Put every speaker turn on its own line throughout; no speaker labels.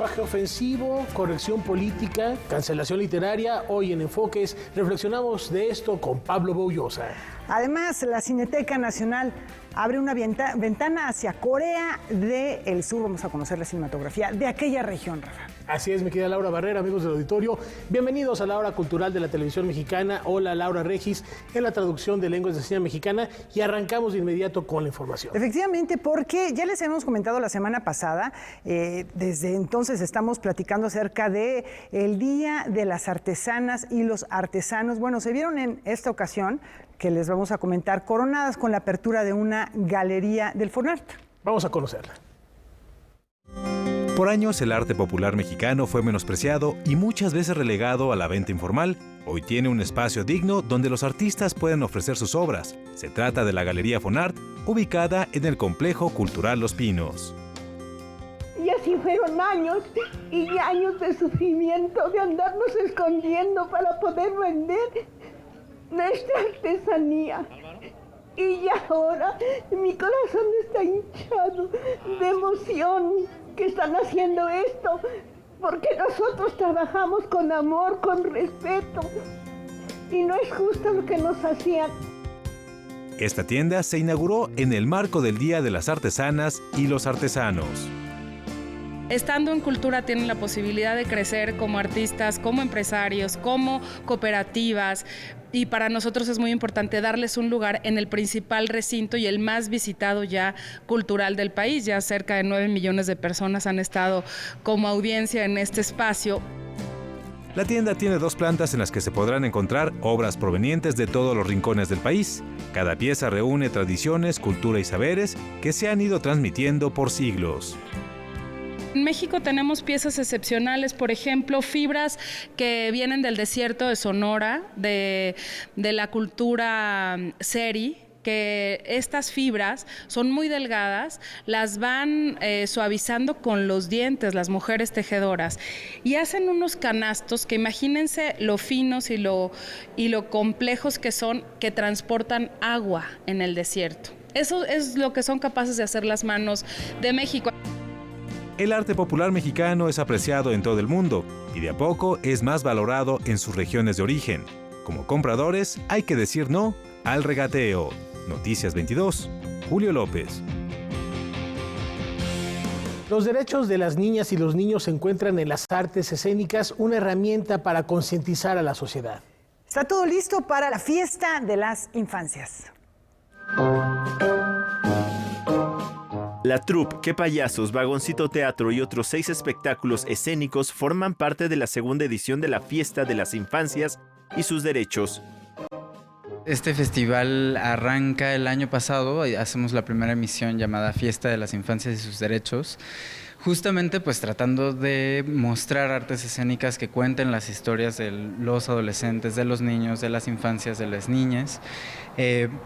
lenguaje ofensivo, corrección política, cancelación literaria. Hoy en Enfoques reflexionamos de esto con Pablo Boullosa.
Además, la Cineteca Nacional abre una ventana hacia Corea del Sur. Vamos a conocer la cinematografía de aquella región, Rafa.
Así es, mi querida Laura Barrera, amigos del auditorio. Bienvenidos a la hora cultural de la televisión mexicana. Hola, Laura Regis, en la traducción de lenguas de señas mexicana. Y arrancamos de inmediato con la información.
Efectivamente, porque ya les habíamos comentado la semana pasada, desde entonces estamos platicando acerca de el Día de las Artesanas y los Artesanos. Bueno, se vieron en esta ocasión, que les vamos a comentar, coronadas con la apertura de una galería del Fonart.
Vamos a conocerla.
Por años el arte popular mexicano fue menospreciado y muchas veces relegado a la venta informal. Hoy tiene un espacio digno donde los artistas pueden ofrecer sus obras. Se trata de la Galería Fonart, ubicada en el Complejo Cultural Los Pinos.
Y así fueron años y años de sufrimiento, de andarnos escondiendo para poder vender nuestra artesanía. Y ya ahora mi corazón está hinchado de emoción que están haciendo esto, porque nosotros trabajamos con amor, con respeto, y no es justo lo que nos hacían.
Esta tienda se inauguró en el marco del Día de las Artesanas y los Artesanos.
Estando en cultura tienen la posibilidad de crecer como artistas, como empresarios, como cooperativas, y para nosotros es muy importante darles un lugar en el principal recinto y el más visitado ya cultural del país. Ya cerca de 9 millones de personas han estado como audiencia en este espacio.
La tienda tiene 2 plantas en las que se podrán encontrar obras provenientes de todos los rincones del país. Cada pieza reúne tradiciones, cultura y saberes que se han ido transmitiendo por siglos.
En México tenemos piezas excepcionales, por ejemplo, fibras que vienen del desierto de Sonora, de la cultura seri, que estas fibras son muy delgadas, las van suavizando con los dientes las mujeres tejedoras y hacen unos canastos que imagínense lo finos y lo complejos que son, que transportan agua en el desierto. Eso es lo que son capaces de hacer las manos de México.
El arte popular mexicano es apreciado en todo el mundo y de a poco es más valorado en sus regiones de origen. Como compradores, hay que decir no al regateo. Noticias 22, Julio López.
Los derechos de las niñas y los niños se encuentran en las artes escénicas, una herramienta para concientizar a la sociedad.
Está todo listo para la fiesta de las infancias.
La troupe Qué Payasos, Vagoncito Teatro y otros 6 espectáculos escénicos forman parte de la segunda edición de la Fiesta de las Infancias y sus Derechos.
Este festival arranca el año pasado, hacemos la primera emisión llamada Fiesta de las Infancias y sus Derechos, justamente pues tratando de mostrar artes escénicas que cuenten las historias de los adolescentes, de los niños, de las infancias, de las niñas,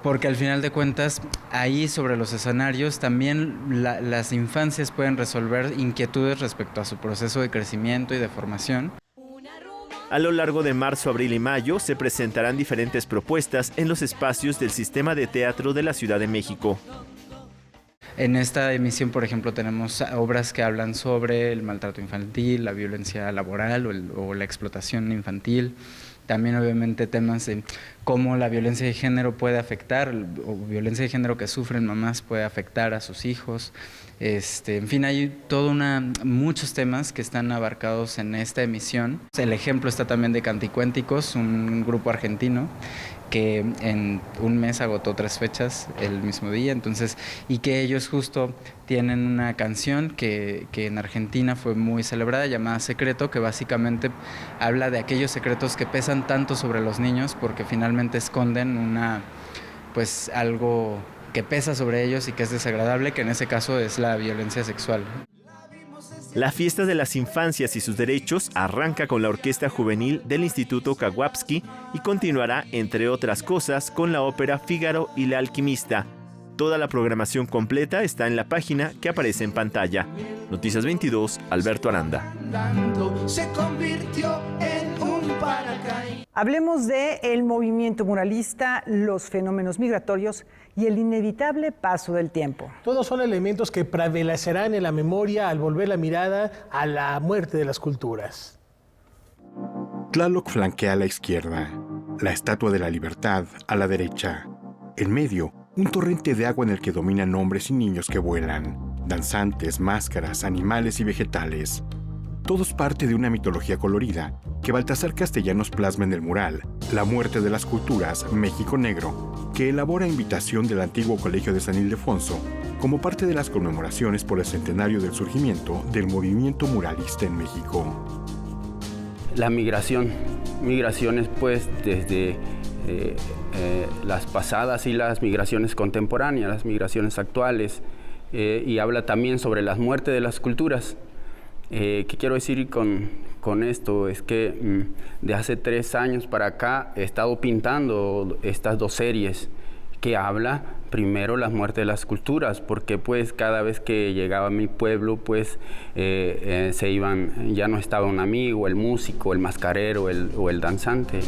porque al final de cuentas ahí sobre los escenarios también las infancias pueden resolver inquietudes respecto a su proceso de crecimiento y de formación.
A lo largo de marzo, abril y mayo se presentarán diferentes propuestas en los espacios del Sistema de Teatro de la Ciudad de México.
En esta emisión, por ejemplo, tenemos obras que hablan sobre el maltrato infantil, la violencia laboral o la explotación infantil. También, obviamente, temas de cómo la violencia de género puede afectar, o violencia de género que sufren mamás puede afectar a sus hijos. En fin, hay muchos temas que están abarcados en esta emisión. El ejemplo está también de Canticuénticos, un grupo argentino que en un mes agotó 3 fechas el mismo día, y que ellos justo tienen una canción que en Argentina fue muy celebrada, llamada Secreto, que básicamente habla de aquellos secretos que pesan tanto sobre los niños porque finalmente esconden algo que pesa sobre ellos y que es desagradable, que en ese caso es la violencia sexual.
La Fiesta de las Infancias y sus Derechos arranca con la Orquesta Juvenil del Instituto Kawapski y continuará, entre otras cosas, con la ópera Fígaro y La Alquimista. Toda la programación completa está en la página que aparece en pantalla. Noticias 22, Alberto Aranda.
Se convirtió en un
Hablemos de el movimiento muralista, los fenómenos migratorios y el inevitable paso del tiempo.
Todos son elementos que prevalecerán en la memoria al volver la mirada a la muerte de las culturas.
Tlaloc flanquea a la izquierda, la Estatua de la Libertad a la derecha. En medio, un torrente de agua en el que dominan hombres y niños que vuelan, danzantes, máscaras, animales y vegetales. Todos parte de una mitología colorida que Baltasar Castellanos plasma en el mural La muerte de las culturas, México Negro, que elabora a invitación del antiguo Colegio de San Ildefonso como parte de las conmemoraciones por el centenario del surgimiento del movimiento muralista en México.
La migraciones pues desde las pasadas y las migraciones contemporáneas, las migraciones actuales, y habla también sobre la muerte de las culturas. ¿Qué quiero decir con esto? Es que de hace 3 años para acá he estado pintando estas 2 series que habla primero la muerte de las culturas, porque pues cada vez que llegaba a mi pueblo pues se iban, ya no estaba un amigo, el músico, el mascarero o el danzante.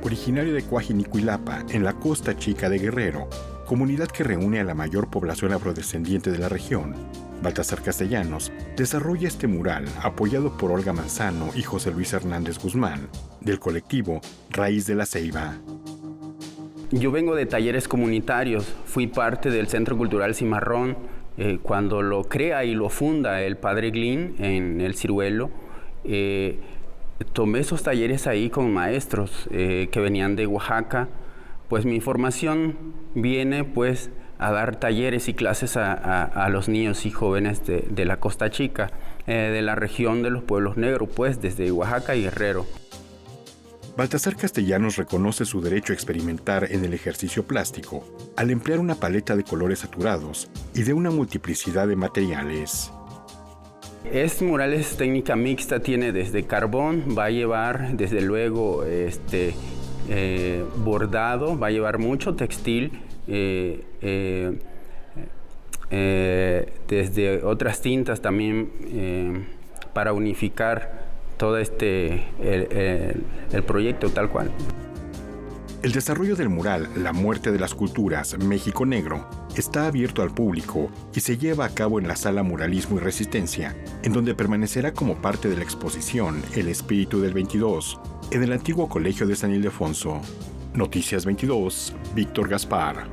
Originario de Coajinicuilapa, en la Costa Chica de Guerrero, comunidad que reúne a la mayor población afrodescendiente de la región, Baltasar Castellanos desarrolla este mural apoyado por Olga Manzano y José Luis Hernández Guzmán, del colectivo Raíz de la Ceiba.
Yo vengo de talleres comunitarios, fui parte del Centro Cultural Cimarrón cuando lo crea y lo funda el padre Glynn en el Ciruelo. Tomé esos talleres ahí con maestros que venían de Oaxaca. Pues mi formación viene pues a dar talleres y clases a los niños y jóvenes de la Costa Chica, de la región de los pueblos negros, pues desde Oaxaca y Guerrero.
Baltasar Castellanos reconoce su derecho a experimentar en el ejercicio plástico al emplear una paleta de colores saturados y de una multiplicidad de materiales.
Este mural es técnica mixta, tiene desde carbón, va a llevar desde luego bordado, va a llevar mucho textil, desde otras tintas también para unificar todo el proyecto tal cual.
El desarrollo del mural La muerte de las culturas, México Negro, está abierto al público y se lleva a cabo en la Sala Muralismo y Resistencia, en donde permanecerá como parte de la exposición El Espíritu del 22, en el antiguo Colegio de San Ildefonso. Noticias 22, Víctor Gaspar.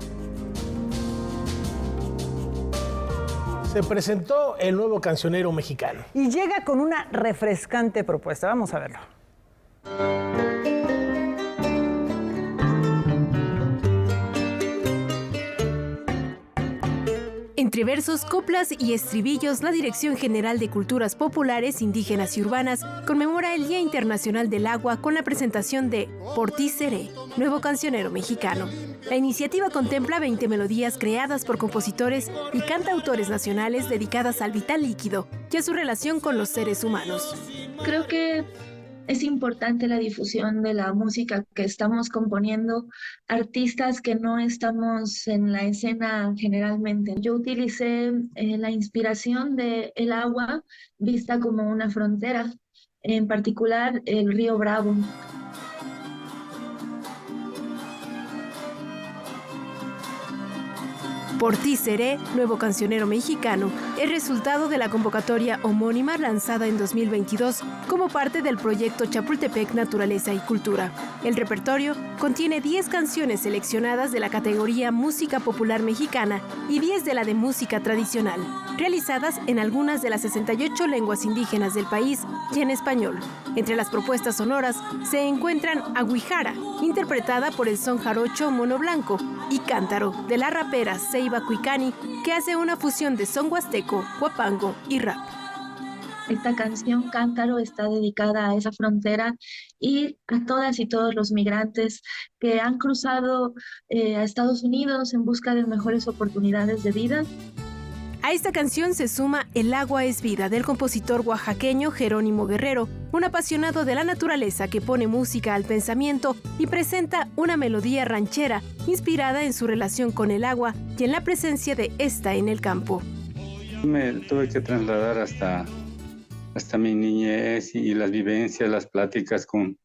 Se presentó el nuevo cancionero mexicano.
Y llega con una refrescante propuesta. Vamos a verlo.
Entre versos, coplas y estribillos, la Dirección General de Culturas Populares, Indígenas y Urbanas conmemora el Día Internacional del Agua con la presentación de Por ti seré, nuevo cancionero mexicano. La iniciativa contempla 20 melodías creadas por compositores y cantautores nacionales dedicadas al vital líquido y a su relación con los seres humanos.
Creo que es importante la difusión de la música que estamos componiendo, artistas que no estamos en la escena generalmente. Yo utilicé la inspiración del agua vista como una frontera, en particular el río Bravo.
Por ti seré, nuevo cancionero mexicano, es resultado de la convocatoria homónima lanzada en 2022 como parte del proyecto Chapultepec Naturaleza y Cultura. El repertorio contiene 10 canciones seleccionadas de la categoría Música Popular Mexicana y 10 de la de Música Tradicional, realizadas en algunas de las 68 lenguas indígenas del país y en español. Entre las propuestas sonoras se encuentran Aguijara, interpretada por el son jarocho Mono Blanco, y Cántaro, de la rapera Ceiba Cuicani, que hace una fusión de son huasteco, huapango y rap.
Esta canción Cántaro está dedicada a esa frontera y a todas y todos los migrantes que han cruzado a Estados Unidos en busca de mejores oportunidades de vida.
A esta canción se suma El agua es vida, del compositor oaxaqueño Jerónimo Guerrero, un apasionado de la naturaleza que pone música al pensamiento y presenta una melodía ranchera inspirada en su relación con el agua y en la presencia de esta en el campo.
Me tuve que trasladar hasta mi niñez y las vivencias, las pláticas con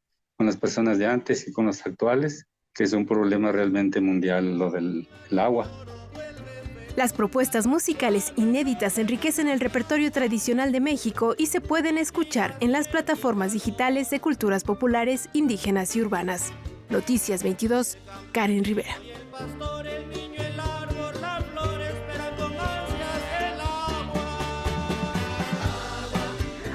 con las personas de antes y con las actuales, que es un problema realmente mundial lo del agua.
Las propuestas musicales inéditas enriquecen el repertorio tradicional de México y se pueden escuchar en las plataformas digitales de culturas populares, indígenas y urbanas. Noticias 22, Karen Rivera.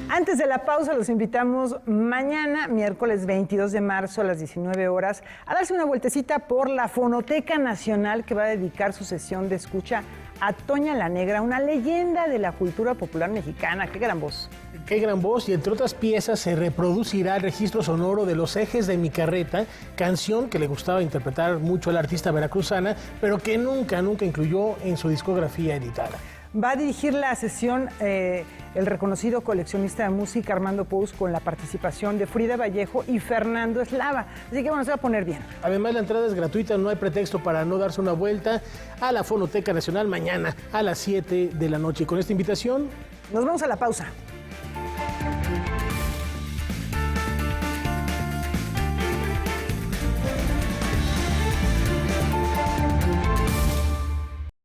Antes de la pausa, los invitamos mañana, miércoles 22 de marzo a las 19 horas, a darse una vueltecita por la Fonoteca Nacional, que va a dedicar su sesión de escucha a Toña la Negra, una leyenda de la cultura popular mexicana. ¡Qué gran voz!
Qué gran voz, y entre otras piezas se reproducirá el registro sonoro de Los Ejes de mi Carreta, canción que le gustaba interpretar mucho a la artista veracruzana, pero que nunca incluyó en su discografía editada.
Va a dirigir la sesión el reconocido coleccionista de música Armando Pous, con la participación de Frida Vallejo y Fernando Eslava. Así que bueno, se va a poner bien.
Además, la entrada es gratuita, no hay pretexto para no darse una vuelta a la Fonoteca Nacional mañana a las 7 de la noche. Y con esta invitación,
nos vamos a la pausa.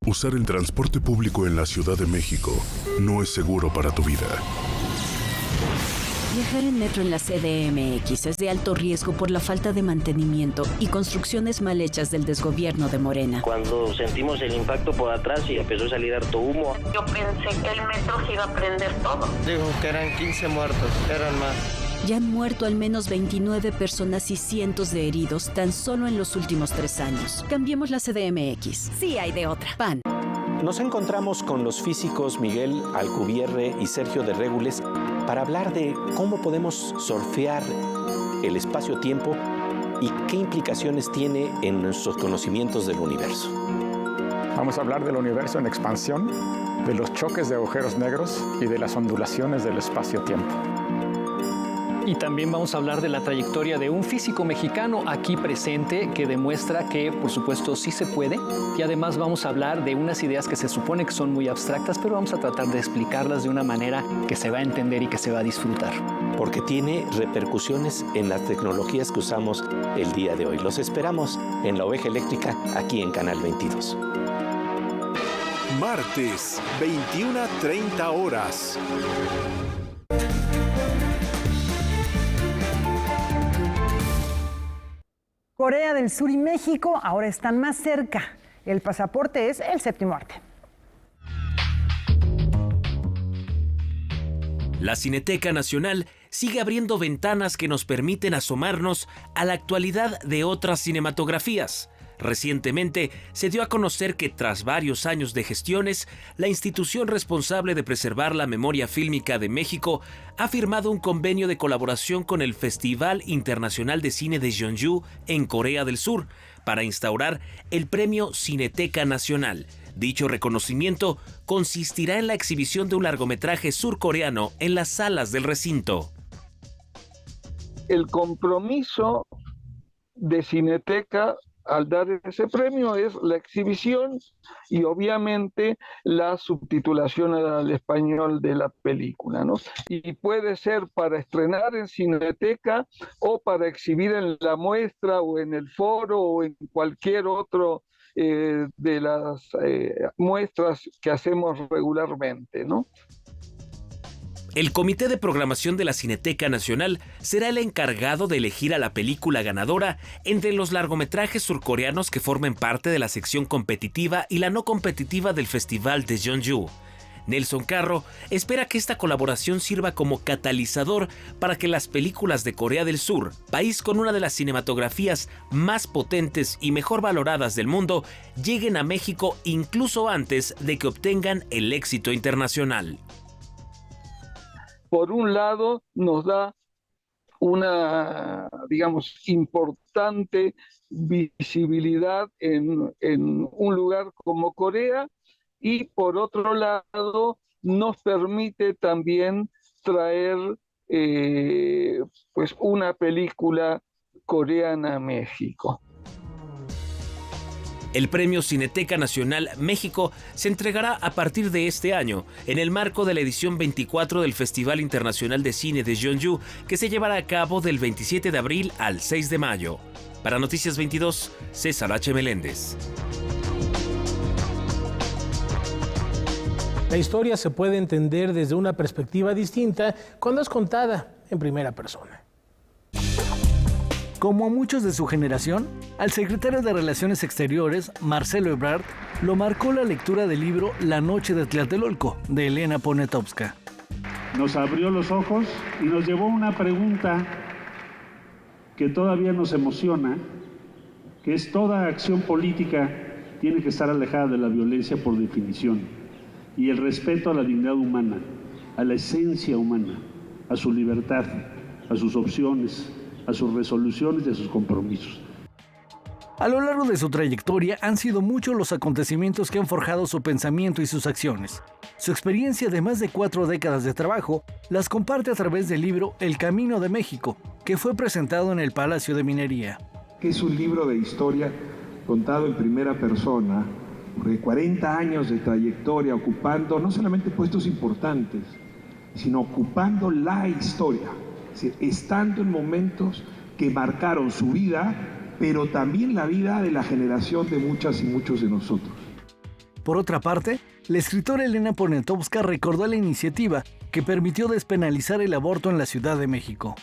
Usar el transporte público en la Ciudad de México no es seguro para tu vida.
Viajar en metro en la CDMX es de alto riesgo por la falta de mantenimiento y construcciones mal hechas del desgobierno de Morena.
Cuando sentimos el impacto por atrás y empezó a salir harto humo.
Yo pensé que el metro se iba a prender todo.
Dijo que eran 15 muertos, eran más.
Ya han muerto al menos 29 personas y cientos de heridos tan solo en los últimos 3 años. Cambiemos la CDMX. Sí hay de otra. PAN.
Nos encontramos con los físicos Miguel Alcubierre y Sergio de Régules para hablar de cómo podemos surfear el espacio-tiempo y qué implicaciones tiene en nuestros conocimientos del universo.
Vamos a hablar del universo en expansión, de los choques de agujeros negros y de las ondulaciones del espacio-tiempo.
Y también vamos a hablar de la trayectoria de un físico mexicano aquí presente que demuestra que, por supuesto, sí se puede. Y además vamos a hablar de unas ideas que se supone que son muy abstractas, pero vamos a tratar de explicarlas de una manera que se va a entender y que se va a disfrutar.
Porque tiene repercusiones en las tecnologías que usamos el día de hoy. Los esperamos en La Oveja Eléctrica, aquí en Canal 22.
Martes, 21:30 horas.
Corea del Sur y México ahora están más cerca. El pasaporte es el séptimo arte.
La Cineteca Nacional sigue abriendo ventanas que nos permiten asomarnos a la actualidad de otras cinematografías. Recientemente se dio a conocer que tras varios años de gestiones, la institución responsable de preservar la memoria fílmica de México ha firmado un convenio de colaboración con el Festival Internacional de Cine de Jeonju en Corea del Sur para instaurar el premio Cineteca Nacional. Dicho reconocimiento consistirá en la exhibición de un largometraje surcoreano en las salas del recinto.
El compromiso de Cineteca al dar ese premio es la exhibición y obviamente la subtitulación al español de la película, ¿no? Y puede ser para estrenar en Cineteca o para exhibir en la muestra o en el foro o en cualquier otro de las muestras que hacemos regularmente, ¿no?
El Comité de Programación de la Cineteca Nacional será el encargado de elegir a la película ganadora entre los largometrajes surcoreanos que formen parte de la sección competitiva y la no competitiva del Festival de Jeonju. Nelson Carro espera que esta colaboración sirva como catalizador para que las películas de Corea del Sur, país con una de las cinematografías más potentes y mejor valoradas del mundo, lleguen a México incluso antes de que obtengan el éxito internacional.
Por un lado, nos da una, digamos, importante visibilidad en un lugar como Corea, y por otro lado, nos permite también traer pues una película coreana a México.
El Premio Cineteca Nacional México se entregará a partir de este año, en el marco de la edición 24 del Festival Internacional de Cine de Jeonju, que se llevará a cabo del 27 de abril al 6 de mayo. Para Noticias 22, César H. Meléndez.
La historia se puede entender desde una perspectiva distinta cuando es contada en primera persona.
Como a muchos de su generación, al secretario de Relaciones Exteriores, Marcelo Ebrard, lo marcó la lectura del libro La noche de Tlatelolco, de Elena Poniatowska.
Nos abrió los ojos y nos llevó a una pregunta que todavía nos emociona, que es: toda acción política tiene que estar alejada de la violencia por definición, y el respeto a la dignidad humana, a la esencia humana, a su libertad, a sus opciones, a sus resoluciones y a sus compromisos.
A lo largo de su trayectoria han sido muchos los acontecimientos que han forjado su pensamiento y sus acciones. Su experiencia de más de 4 décadas de trabajo las comparte a través del libro El Camino de México, que fue presentado en el Palacio de Minería.
Es un libro de historia contado en primera persona, de 40 años de trayectoria ocupando no solamente puestos importantes, sino ocupando la historia. Es decir, estando en momentos que marcaron su vida, pero también la vida de la generación de muchas y muchos de nosotros.
Por otra parte, la escritora Elena Poniatowska recordó la iniciativa que permitió despenalizar el aborto en la Ciudad de México.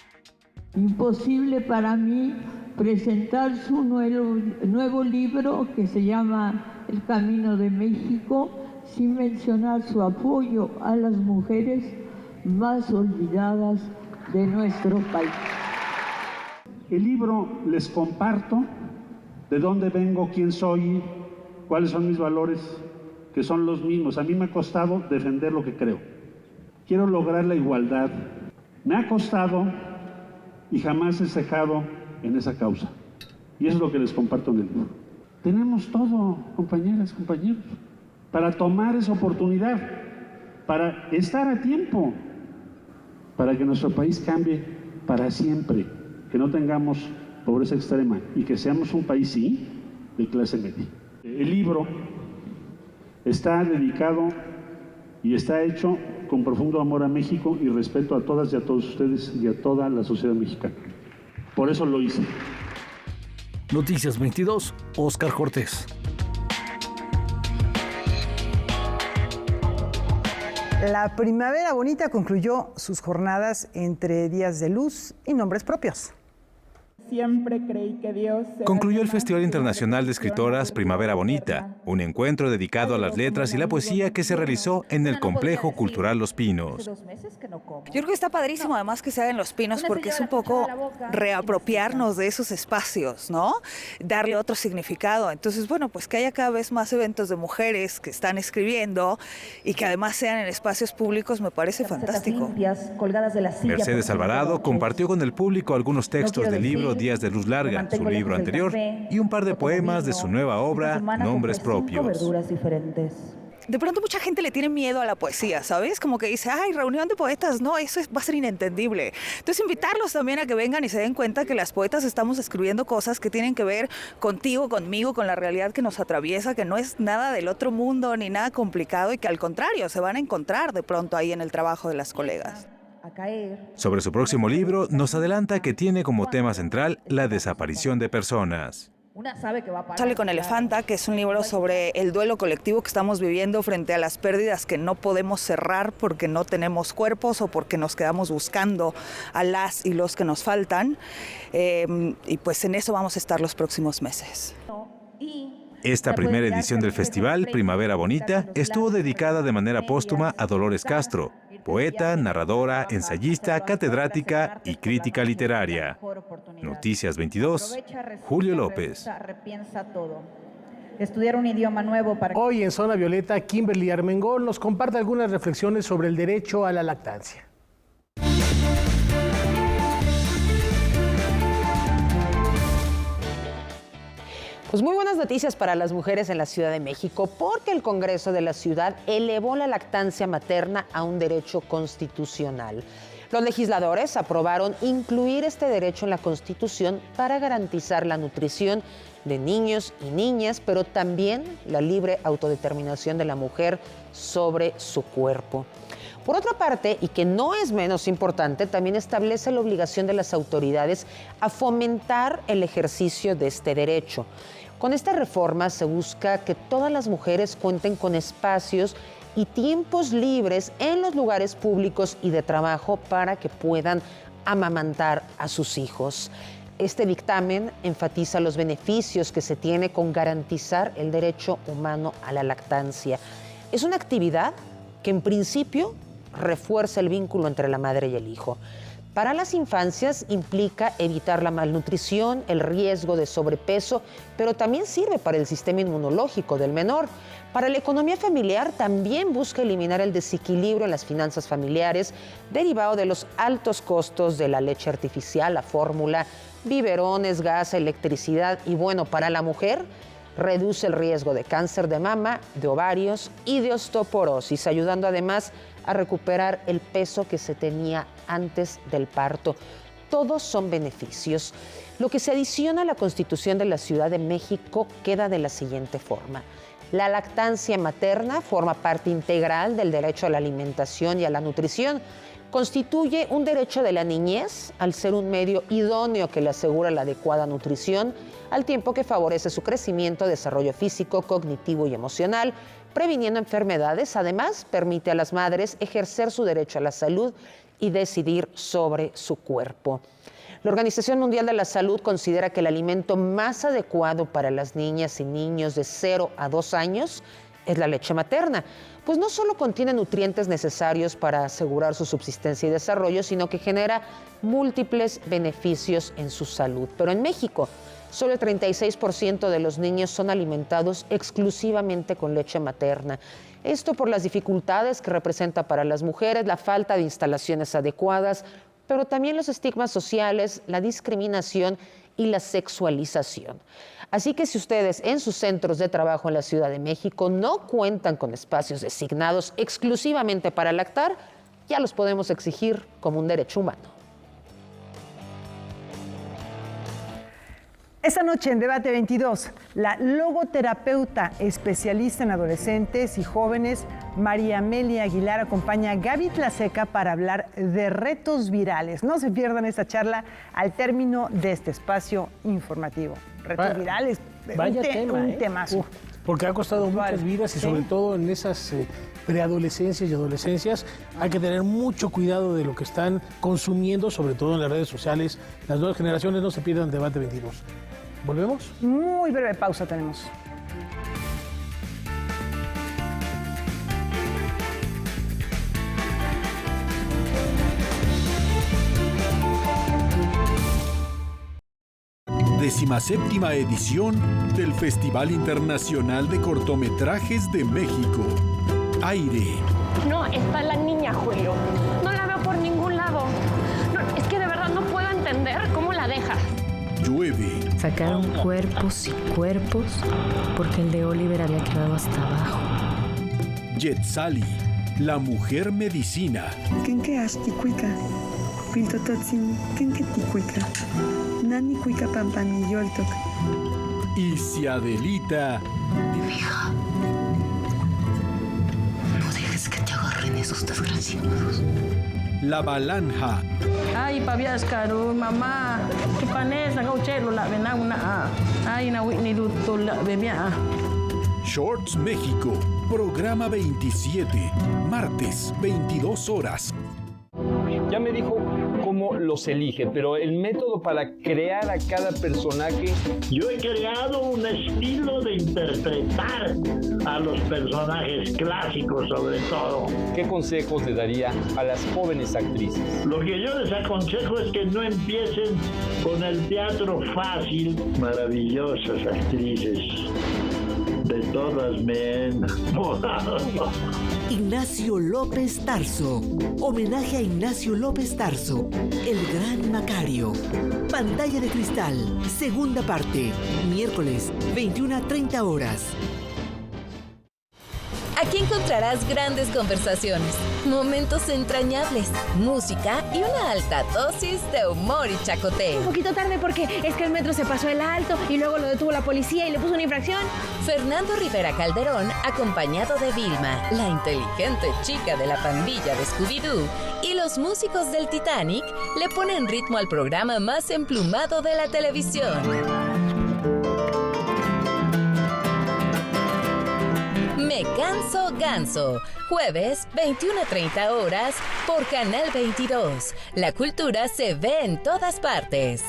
Imposible para mí presentar su nuevo libro que se llama El Camino de México sin mencionar su apoyo a las mujeres más olvidadas de nuestro país.
El libro les comparto de dónde vengo, quién soy, cuáles son mis valores, que son los mismos. A mí me ha costado defender lo que creo. Quiero lograr la igualdad. Me ha costado y jamás he cejado en esa causa. Y eso es lo que les comparto en el libro. Tenemos todo, compañeras, compañeros, para tomar esa oportunidad, para estar a tiempo, para que nuestro país cambie para siempre, que no tengamos pobreza extrema y que seamos un país, sí, de clase media. El libro está dedicado y está hecho con profundo amor a México y respeto a todas y a todos ustedes y a toda la sociedad mexicana. Por eso lo hice.
Noticias 22, Óscar Cortés.
La Primavera Bonita concluyó sus jornadas entre días de luz y nombres propios.
Siempre creí que Dios...
Concluyó el Festival Internacional de Escritoras Primavera Bonita, un encuentro dedicado a las letras y la poesía que se realizó en el Complejo Cultural Los Pinos.
Yo creo que está padrísimo además que se haga en Los Pinos porque es un poco reapropiarnos de esos espacios, ¿no? Darle otro significado. Entonces, bueno, pues que haya cada vez más eventos de mujeres que están escribiendo y que además sean en espacios públicos me parece fantástico.
Mercedes Alvarado compartió con el público algunos textos del libro Días de Luz Larga, su libro anterior, y un par de poemas de su nueva obra, Nombres Propios.
De pronto mucha gente le tiene miedo a la poesía, ¿sabes? Como que dice, ay, reunión de poetas, no, eso va a ser inentendible. Entonces invitarlos también a que vengan y se den cuenta que las poetas estamos escribiendo cosas que tienen que ver contigo, conmigo, con la realidad que nos atraviesa, que no es nada del otro mundo ni nada complicado y que al contrario, se van a encontrar de pronto ahí en el trabajo de las colegas.
Sobre su próximo libro, nos adelanta que tiene como tema central la desaparición de personas.
Sale con Elefanta, que es un libro sobre el duelo colectivo que estamos viviendo frente a las pérdidas que no podemos cerrar porque no tenemos cuerpos o porque nos quedamos buscando a las y los que nos faltan. Y pues en eso vamos a estar los próximos meses.
Esta primera edición del festival, Primavera Bonita, estuvo dedicada de manera póstuma a Dolores Castro, poeta, narradora, ensayista, catedrática y crítica literaria. Noticias 22, Julio López.
Estudiar un idioma nuevo para...
Hoy en Zona Violeta, Kimberly Armengol nos comparte algunas reflexiones sobre el derecho a la lactancia.
Pues muy buenas noticias para las mujeres en la Ciudad de México, porque el Congreso de la ciudad elevó la lactancia materna a un derecho constitucional. Los legisladores aprobaron incluir este derecho en la Constitución para garantizar la nutrición de niños y niñas, pero también la libre autodeterminación de la mujer sobre su cuerpo. Por otra parte, y que no es menos importante, también establece la obligación de las autoridades a fomentar el ejercicio de este derecho. Con esta reforma se busca que todas las mujeres cuenten con espacios y tiempos libres en los lugares públicos y de trabajo para que puedan amamantar a sus hijos. Este dictamen enfatiza los beneficios que se tiene con garantizar el derecho humano a la lactancia. Es una actividad que en principio refuerza el vínculo entre la madre y el hijo. Para las infancias implica evitar la malnutrición, el riesgo de sobrepeso, pero también sirve para el sistema inmunológico del menor. Para la economía familiar también busca eliminar el desequilibrio en las finanzas familiares derivado de los altos costos de la leche artificial, la fórmula, biberones, gas, electricidad y bueno, para la mujer reduce el riesgo de cáncer de mama, de ovarios y de osteoporosis, ayudando además a recuperar el peso que se tenía antes del parto. Todos son beneficios. Lo que se adiciona a la Constitución de la Ciudad de México queda de la siguiente forma. La lactancia materna forma parte integral del derecho a la alimentación y a la nutrición. Constituye un derecho de la niñez al ser un medio idóneo que le asegura la adecuada nutrición, al tiempo que favorece su crecimiento, desarrollo físico, cognitivo y emocional, previniendo enfermedades. Además, permite a las madres ejercer su derecho a la salud y decidir sobre su cuerpo. La Organización Mundial de la Salud considera que el alimento más adecuado para las niñas y niños de 0 a 2 años es la leche materna, pues no solo contiene nutrientes necesarios para asegurar su subsistencia y desarrollo, sino que genera múltiples beneficios en su salud. Pero en México, solo el 36% de los niños son alimentados exclusivamente con leche materna. Esto por las dificultades que representa para las mujeres, la falta de instalaciones adecuadas, pero también los estigmas sociales, la discriminación y la sexualización. Así que si ustedes en sus centros de trabajo en la Ciudad de México no cuentan con espacios designados exclusivamente para lactar, ya los podemos exigir como un derecho humano.
Esta noche en Debate 22, la logoterapeuta especialista en adolescentes y jóvenes, María Amelia Aguilar, acompaña a Gaby Tlaseca para hablar de retos virales. No se pierdan esta charla al término de este espacio informativo. Retos virales,
vaya
un temazo.
Porque ha costado muchas vidas y sobre todo en esas preadolescencias y adolescencias hay que tener mucho cuidado de lo que están consumiendo, sobre todo en las redes sociales. Las nuevas generaciones no se pierdan Debate 22. ¿Volvemos?
Muy breve pausa tenemos.
Decimoséptima edición del Festival Internacional de Cortometrajes de México. Aire.
No, está la niña, Julio. No la veo por ningún lado. No, es que de verdad no puedo entender cómo la deja.
Llueve.
Sacaron cuerpos y cuerpos porque el de Oliver había quedado hasta abajo.
Yetzali, la mujer medicina.
Kenke ashticuica, piltototzin, kenke ticuica, nani cuica pampanilloltoc.
Y Ciadelita.
Hija, no dejes que te agarren esos desgraciados.
La Balanja.
Ay, pavias caro, mamá. ¿Qué panesa? Gauchelo la vena una. Ay, na ni luto la bebia.
Shorts México, programa 27, martes, 22 horas.
Ya me dijo cómo los elige, pero el método para crear a cada personaje...
Yo he creado un estilo de interpretar a los personajes clásicos, sobre todo.
¿Qué consejos le daría a las jóvenes actrices?
Lo que yo les aconsejo es que no empiecen con el teatro fácil. Maravillosas actrices. De todas me he enamorado.
Ignacio López Tarso. Homenaje a Ignacio López Tarso, el gran Macario. Pantalla de Cristal, segunda parte, miércoles, 21:30 horas.
Aquí encontrarás grandes conversaciones, momentos entrañables, música y una alta dosis de humor y chacoteo.
Un poquito tarde porque es que el metro se pasó el alto y luego lo detuvo la policía y le puso una infracción.
Fernando Rivera Calderón, acompañado de Vilma, la inteligente chica de la pandilla de Scooby-Doo, y los músicos del Titanic, le ponen ritmo al programa más emplumado de la televisión. Me Canso Ganso, jueves 21:30 horas por Canal 22. La cultura se ve en todas partes.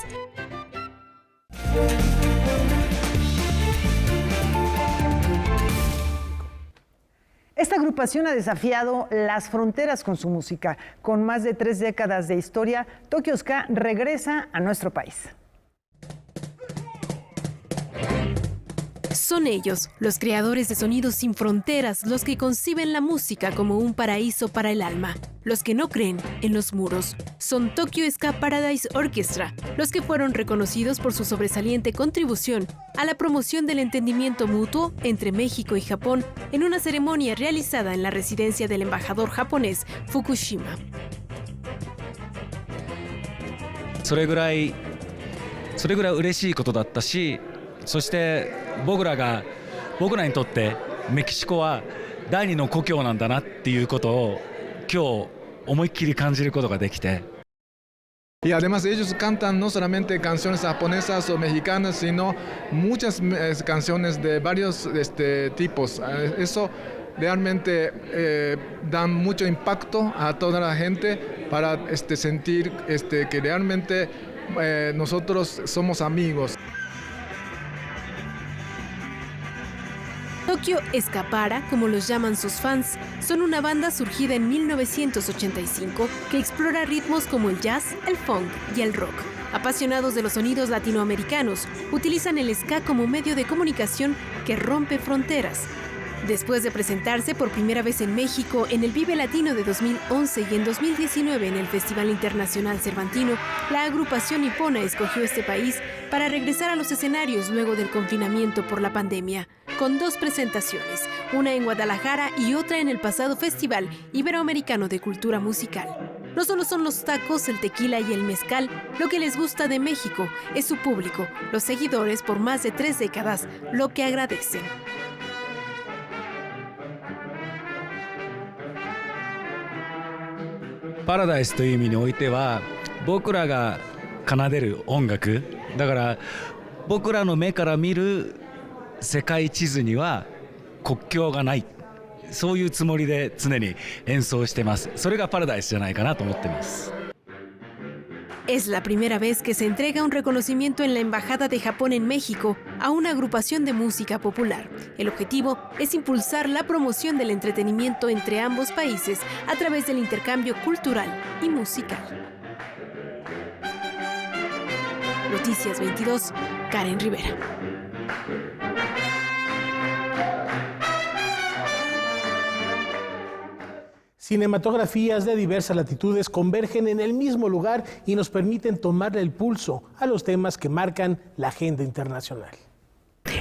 Esta agrupación ha desafiado las fronteras con su música. Con más de 3 décadas de historia, Tokyo Ska regresa a nuestro país.
Son ellos, los creadores de sonidos sin fronteras, los que conciben la música como un paraíso para el alma, los que no creen en los muros. Son Tokyo Ska Paradise Orchestra, los que fueron reconocidos por su sobresaliente contribución a la promoción del entendimiento mutuo entre México y Japón en una ceremonia realizada en la residencia del embajador japonés Fukushima.
それぐらい嬉しいことだったし、そして僕らにとってメキシコは第二の故郷なんだなっていうことを今日思いっきり感じることができて。
Y además ellos cantan no solamente canciones japonesas o mexicanas, sino muchas canciones de varios tipos. Eso realmente da mucho impacto a toda la gente para sentir que realmente nosotros somos amigos.
Tokyo Ska Para, como los llaman sus fans, son una banda surgida en 1985 que explora ritmos como el jazz, el funk y el rock. Apasionados de los sonidos latinoamericanos, utilizan el ska como medio de comunicación que rompe fronteras. Después de presentarse por primera vez en México en el Vive Latino de 2011 y en 2019 en el Festival Internacional Cervantino, la agrupación nipona escogió este país para regresar a los escenarios luego del confinamiento por la pandemia, con 2 presentaciones, una en Guadalajara y otra en el pasado Festival Iberoamericano de Cultura Musical. No solo son los tacos, el tequila y el mezcal lo que les gusta de México, es su público, los seguidores por más de 3 décadas, lo que agradecen.
Paradise という意味においては、僕らが奏でる音楽だから、僕らの目から見る世界地図には国境がない、そういうつもりで常に演奏してます。それがパラダイスじゃないかなと思ってます。
Es la primera vez que se entrega un reconocimiento en la Embajada de Japón en México a una agrupación de música popular. El objetivo es impulsar la promoción del entretenimiento entre ambos países a través del intercambio cultural y musical. Noticias 22, Karen Rivera.
Cinematografías de diversas latitudes convergen en el mismo lugar y nos permiten tomarle el pulso a los temas que marcan la agenda internacional.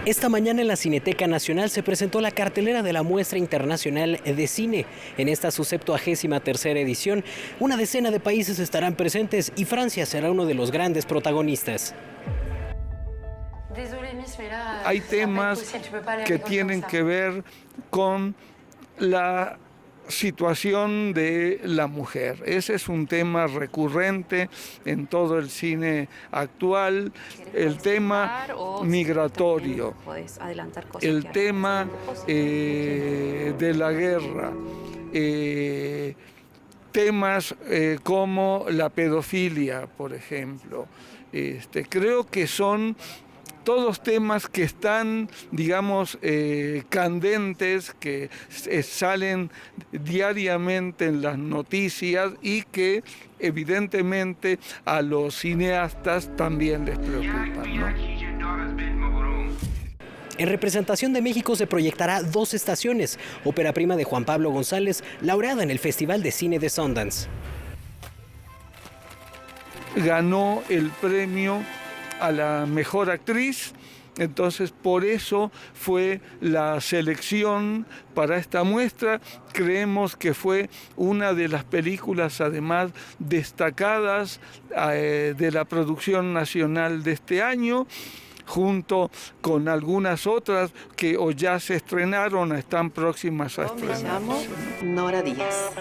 Esta mañana en la Cineteca Nacional se presentó la cartelera de la Muestra Internacional de Cine. En esta su 73ª edición, una decena de países estarán presentes y Francia será uno de los grandes protagonistas.
Hay temas que tienen que ver con la situación de la mujer. Ese es un tema recurrente en todo el cine actual, el tema migratorio, el tema de la guerra, temas como la pedofilia, por ejemplo. Creo que son todos temas que están, digamos, candentes, que salen diariamente en las noticias y que evidentemente a los cineastas también les preocupan, ¿no?
En representación de México se proyectará Dos Estaciones, ópera prima de Juan Pablo González, laureada en el Festival de Cine de Sundance.
Ganó el premio a la mejor actriz Entonces, por eso fue la selección para esta muestra. Creemos que fue una de las películas, además, destacadas de la producción nacional de este año, junto con algunas otras que o ya se estrenaron o están próximas a estrenar.
Me llamo Nora Díaz.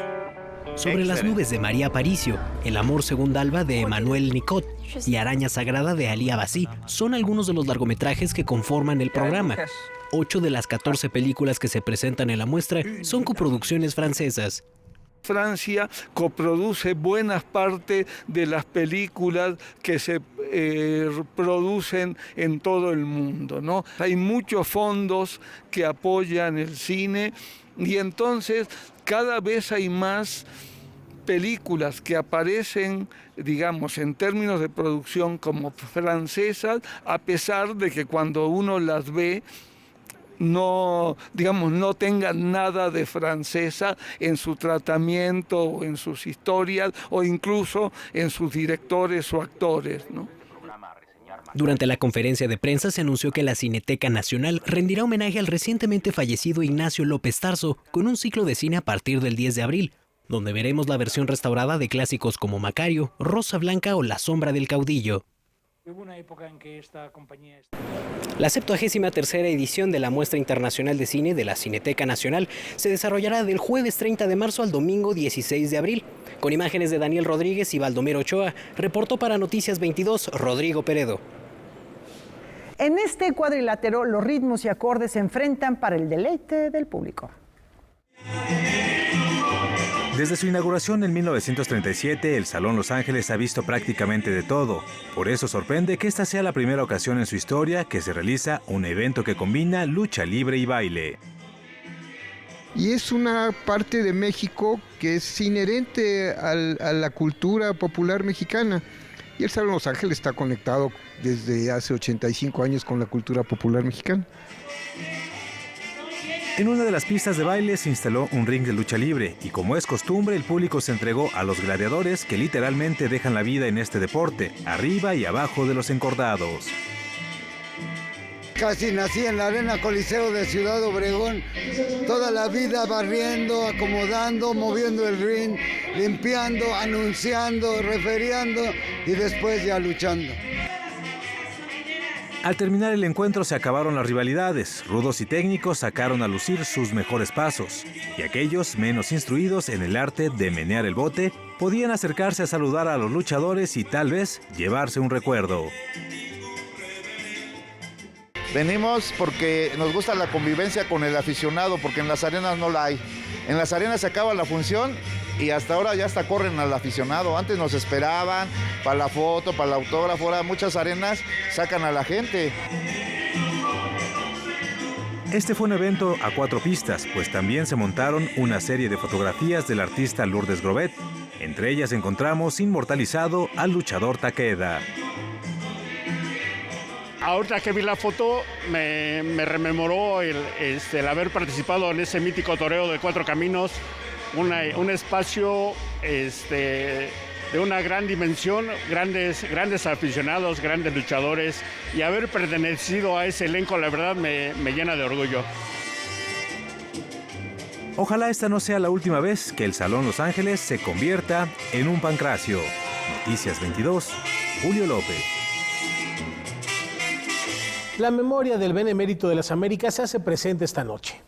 Sobre las nubes de María Aparicio, El amor según Alba de Emmanuel Nicot y Araña Sagrada de Ali Abbasi son algunos de los largometrajes que conforman el programa. 8 de las 14 películas que se presentan en la muestra son coproducciones francesas.
Francia coproduce buena parte de las películas que se producen en todo el mundo, ¿no? Hay muchos fondos que apoyan el cine y entonces cada vez hay más películas que aparecen, digamos, en términos de producción como francesas, a pesar de que cuando uno las ve no tengan nada de francesa en su tratamiento o en sus historias o incluso en sus directores o actores, ¿no?
Durante la conferencia de prensa se anunció que la Cineteca Nacional rendirá homenaje al recientemente fallecido Ignacio López Tarso con un ciclo de cine a partir del 10 de abril, donde veremos la versión restaurada de clásicos como Macario, Rosa Blanca o La sombra del caudillo. La 73ª edición de la Muestra Internacional de Cine de la Cineteca Nacional se desarrollará del jueves 30 de marzo al domingo 16 de abril. Con imágenes de Daniel Rodríguez y Baldomero Ochoa, reportó para Noticias 22 Rodrigo Peredo.
En este cuadrilátero, los ritmos y acordes se enfrentan para el deleite del público.
Desde su inauguración en 1937, el Salón Los Ángeles ha visto prácticamente de todo. Por eso sorprende que esta sea la primera ocasión en su historia que se realiza un evento que combina lucha libre y baile.
Y es una parte de México que es inherente a la cultura popular mexicana. Y el Salón Los Ángeles está conectado desde hace 85 años con la cultura popular mexicana.
En una de las pistas de baile se instaló un ring de lucha libre y como es costumbre el público se entregó a los gladiadores que literalmente dejan la vida en este deporte, arriba y abajo de los encordados.
Casi nací en la Arena Coliseo de Ciudad Obregón, toda la vida barriendo, acomodando, moviendo el ring, limpiando, anunciando, referiando y después ya luchando.
Al terminar el encuentro se acabaron las rivalidades, rudos y técnicos sacaron a lucir sus mejores pasos, y aquellos menos instruidos en el arte de menear el bote podían acercarse a saludar a los luchadores y tal vez llevarse un recuerdo.
Venimos porque nos gusta la convivencia con el aficionado, porque en las arenas no la hay. En las arenas se acaba la función y hasta ahora ya hasta corren al aficionado. Antes nos esperaban para la foto, para el autógrafo. Ahora muchas arenas sacan a la gente.
Este fue un evento a 4 pistas, pues también se montaron una serie de fotografías del artista Lourdes Grobet. Entre ellas encontramos inmortalizado al luchador Takeda.
Ahorita que vi la foto me rememoró el haber participado en ese mítico toreo de 4 caminos, un espacio de una gran dimensión, grandes aficionados, grandes luchadores, y haber pertenecido a ese elenco, la verdad, me llena de orgullo.
Ojalá esta no sea la última vez que el Salón Los Ángeles se convierta en un pancracio. Noticias 22, Julio López.
La memoria del Benemérito de las Américas se hace presente esta noche.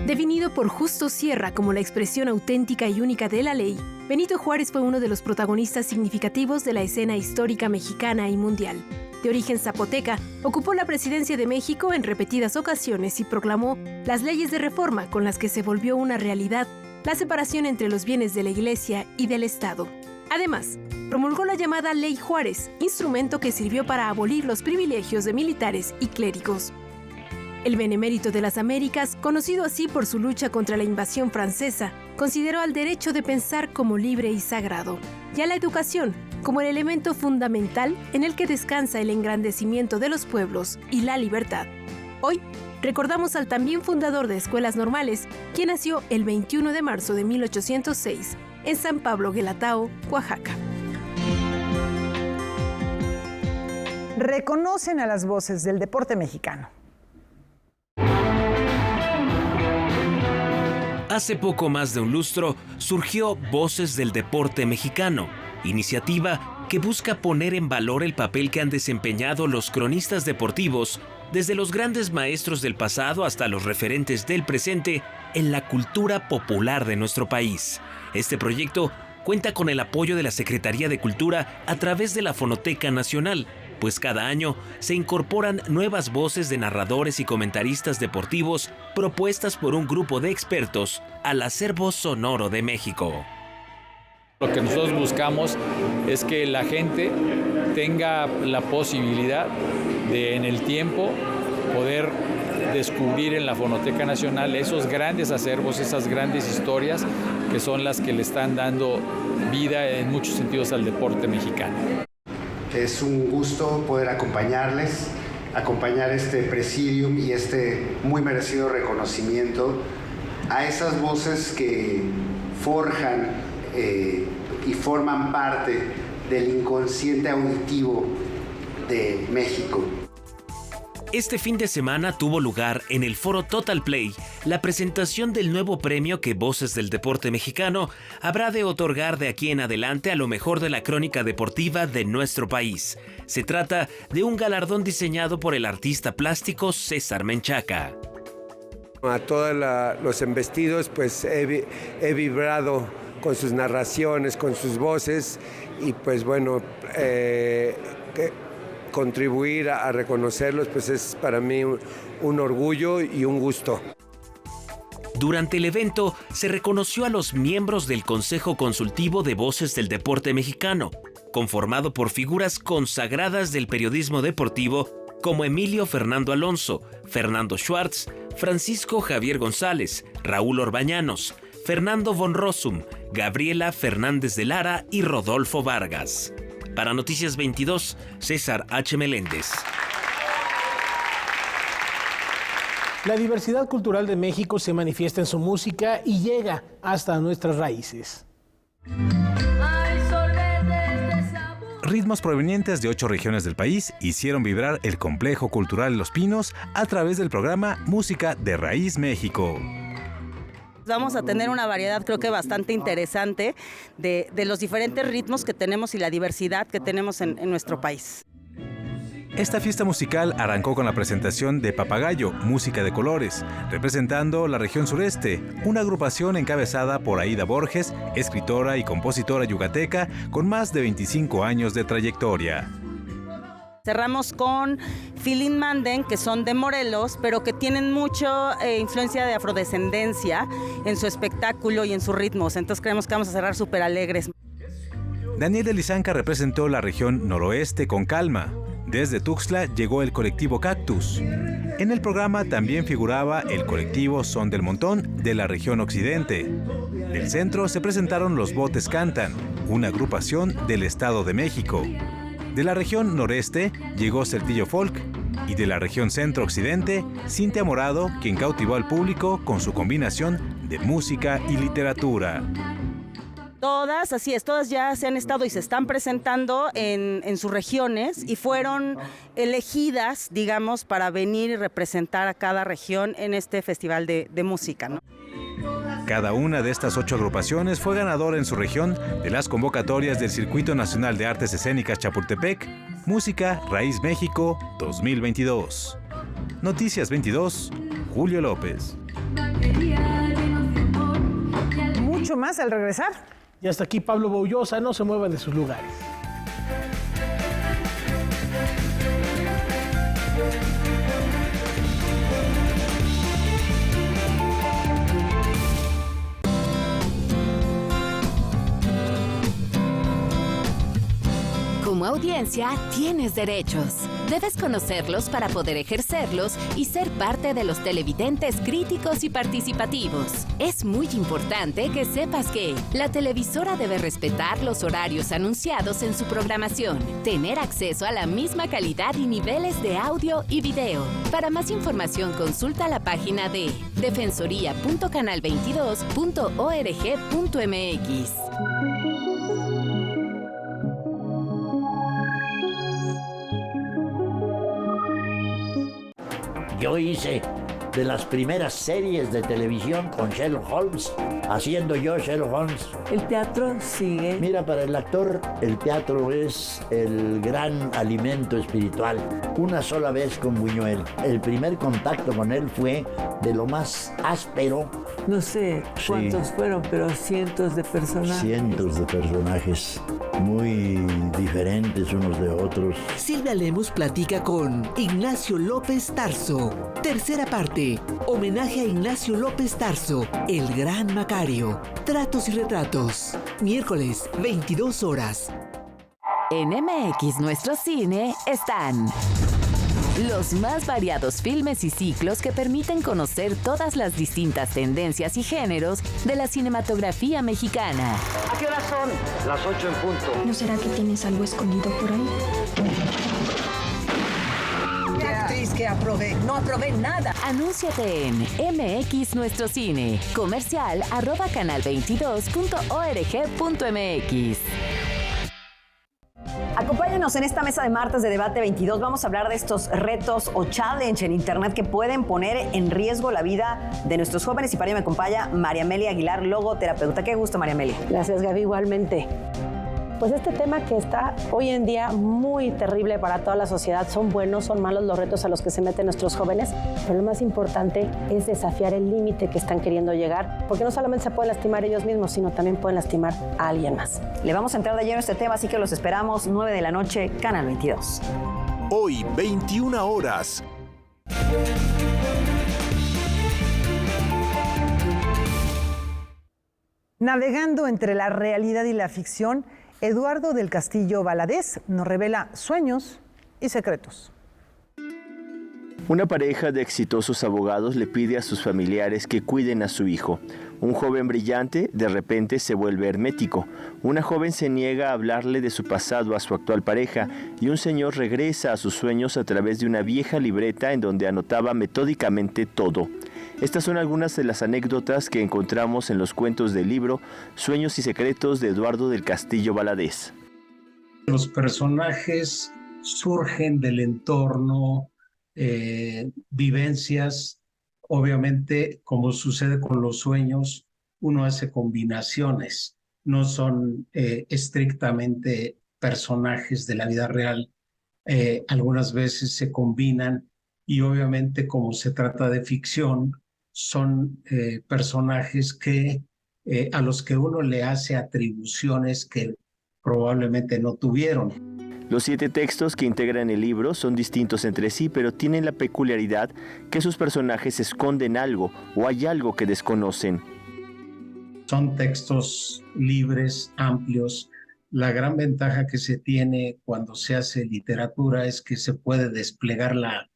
Definido por Justo Sierra como la expresión auténtica y única de la ley, Benito Juárez fue uno de los protagonistas significativos de la escena histórica mexicana y mundial. De origen zapoteca, ocupó la presidencia de México en repetidas ocasiones y proclamó las leyes de reforma con las que se volvió una realidad la separación entre los bienes de la Iglesia y del Estado. Además, promulgó la llamada Ley Juárez, instrumento que sirvió para abolir los privilegios de militares y clérigos. El Benemérito de las Américas, conocido así por su lucha contra la invasión francesa, consideró al derecho de pensar como libre y sagrado, y a la educación como el elemento fundamental en el que descansa el engrandecimiento de los pueblos y la libertad. Hoy, recordamos al también fundador de Escuelas Normales, quien nació el 21 de marzo de 1806, en San Pablo Guelatao, Oaxaca.
Reconocen a las voces del deporte mexicano.
Hace poco más de un lustro surgió Voces del Deporte Mexicano, iniciativa que busca poner en valor el papel que han desempeñado los cronistas deportivos, desde los grandes maestros del pasado hasta los referentes del presente, en la cultura popular de nuestro país. Este proyecto cuenta con el apoyo de la Secretaría de Cultura a través de la Fonoteca Nacional, pues cada año se incorporan nuevas voces de narradores y comentaristas deportivos propuestas por un grupo de expertos al acervo sonoro de México.
Lo que nosotros buscamos es que la gente tenga la posibilidad de, en el tiempo, poder descubrir en la Fonoteca Nacional esos grandes acervos, esas grandes historias que son las que le están dando vida en muchos sentidos al deporte mexicano.
Es un gusto poder acompañar este presidium y este muy merecido reconocimiento a esas voces que forjan y forman parte del inconsciente auditivo de México.
Este fin de semana tuvo lugar en el Foro Total Play la presentación del nuevo premio que Voces del Deporte Mexicano habrá de otorgar de aquí en adelante a lo mejor de la crónica deportiva de nuestro país. Se trata de un galardón diseñado por el artista plástico César Menchaca.
A todos los embestidos pues he vibrado con sus narraciones, con sus voces y pues bueno, contribuir a reconocerlos pues es para mí un orgullo y un gusto.
Durante el evento se reconoció a los miembros del Consejo Consultivo de Voces del Deporte Mexicano, conformado por figuras consagradas del periodismo deportivo como Emilio Fernando Alonso, Fernando Schwartz, Francisco Javier González, Raúl Orbañanos, Fernando von Rossum, Gabriela Fernández de Lara y Rodolfo Vargas. Para Noticias 22, César H. Meléndez.
La diversidad cultural de México se manifiesta en su música y llega hasta nuestras raíces.
Ritmos provenientes de 8 regiones del país hicieron vibrar el complejo cultural Los Pinos a través del programa Música de Raíz México.
Vamos a tener una variedad creo que bastante interesante de los diferentes ritmos que tenemos y la diversidad que tenemos en nuestro país.
Esta fiesta musical arrancó con la presentación de Papagayo, Música de Colores, representando la región sureste, una agrupación encabezada por Aida Borges, escritora y compositora yucateca con más de 25 años de trayectoria.
Cerramos con Filín Manden, que son de Morelos, pero que tienen mucha influencia de afrodescendencia en su espectáculo y en sus ritmos. Entonces creemos que vamos a cerrar súper alegres.
Daniel de Lizanca representó la región noroeste con Calma. Desde Tuxtla llegó el colectivo Cactus. En el programa también figuraba el colectivo Son del Montón de la región occidente. Del centro se presentaron Los Botes Cantan, una agrupación del Estado de México. De la región noreste llegó Certillo Folk y de la región centro-occidente, Cintia Morado, quien cautivó al público con su combinación de música y literatura.
Todas, así es, todas ya se han estado y se están presentando en sus regiones y fueron elegidas, digamos, para venir y representar a cada región en este festival de música, ¿no?
Cada una de estas 8 agrupaciones fue ganadora en su región de las convocatorias del Circuito Nacional de Artes Escénicas Chapultepec, Música Raíz México 2022. Noticias 22, Julio López.
Mucho más al regresar.
Y hasta aquí Pablo Boullosa, no se muevan de sus lugares.
Como
como audiencia tienes derechos. Debes conocerlos para poder ejercerlos y ser parte de los televidentes críticos y participativos. Es muy importante que sepas que la televisora debe respetar los horarios anunciados en su programación, tener acceso a la misma calidad y niveles de audio y video. Para más información, consulta la página de defensoría.canal22.org.mx.
Yo hice de las primeras series de televisión con Sherlock Holmes, haciendo yo Sherlock Holmes.
¿El teatro sigue?
Mira, para el actor, el teatro es el gran alimento espiritual. Una sola vez con Buñuel. El primer contacto con él fue de lo más áspero.
No sé cuántos fueron, pero cientos de personajes.
Cientos de personajes, muy diferentes unos de otros.
Silvia Lemus platica con Ignacio López Tarso. Tercera parte, homenaje a Ignacio López Tarso, el gran Macario. Tratos y retratos, miércoles, 22 horas.
En MX Nuestro Cine están los más variados filmes y ciclos que permiten conocer todas las distintas tendencias y géneros de la cinematografía mexicana.
¿A qué hora son? Las 8 en punto.
¿No será que tienes algo escondido por ahí?
¿Qué actriz que aprobé? No aprobé nada.
Anúnciate en MX Nuestro Cine. Comercial @canal22.org.mx.
Acompáñenos en esta mesa de martes de Debate 22. Vamos a hablar de estos retos o challenge en internet que pueden poner en riesgo la vida de nuestros jóvenes. Y para ello me acompaña María Amelia Aguilar, logoterapeuta. Qué gusto, María Amelia.
Gracias, Gaby, igualmente. Pues este tema que está hoy en día muy terrible para toda la sociedad, son buenos, son malos los retos a los que se meten nuestros jóvenes, pero lo más importante es desafiar el límite que están queriendo llegar, porque no solamente se pueden lastimar ellos mismos, sino también pueden lastimar a alguien más.
Le vamos a entrar de lleno a este tema, así que los esperamos 9 de la noche, Canal 22.
Hoy, 21 horas.
Navegando entre la realidad y la ficción, Eduardo del Castillo Valadez nos revela sueños y secretos.
Una pareja de exitosos abogados le pide a sus familiares que cuiden a su hijo. Un joven brillante de repente se vuelve hermético. Una joven se niega a hablarle de su pasado a su actual pareja y un señor regresa a sus sueños a través de una vieja libreta en donde anotaba metódicamente todo. Estas son algunas de las anécdotas que encontramos en los cuentos del libro Sueños y Secretos de Eduardo del Castillo Valadez.
Los personajes surgen del entorno, vivencias. Obviamente, como sucede con los sueños, uno hace combinaciones, no son estrictamente personajes de la vida real. Algunas veces se combinan y obviamente, como se trata de ficción, son personajes a los que uno le hace atribuciones que probablemente no tuvieron.
Los 7 textos que integran el libro son distintos entre sí, pero tienen la peculiaridad que sus personajes esconden algo o hay algo que desconocen.
Son textos libres, amplios. La gran ventaja que se tiene cuando se hace literatura es que se puede desplegar la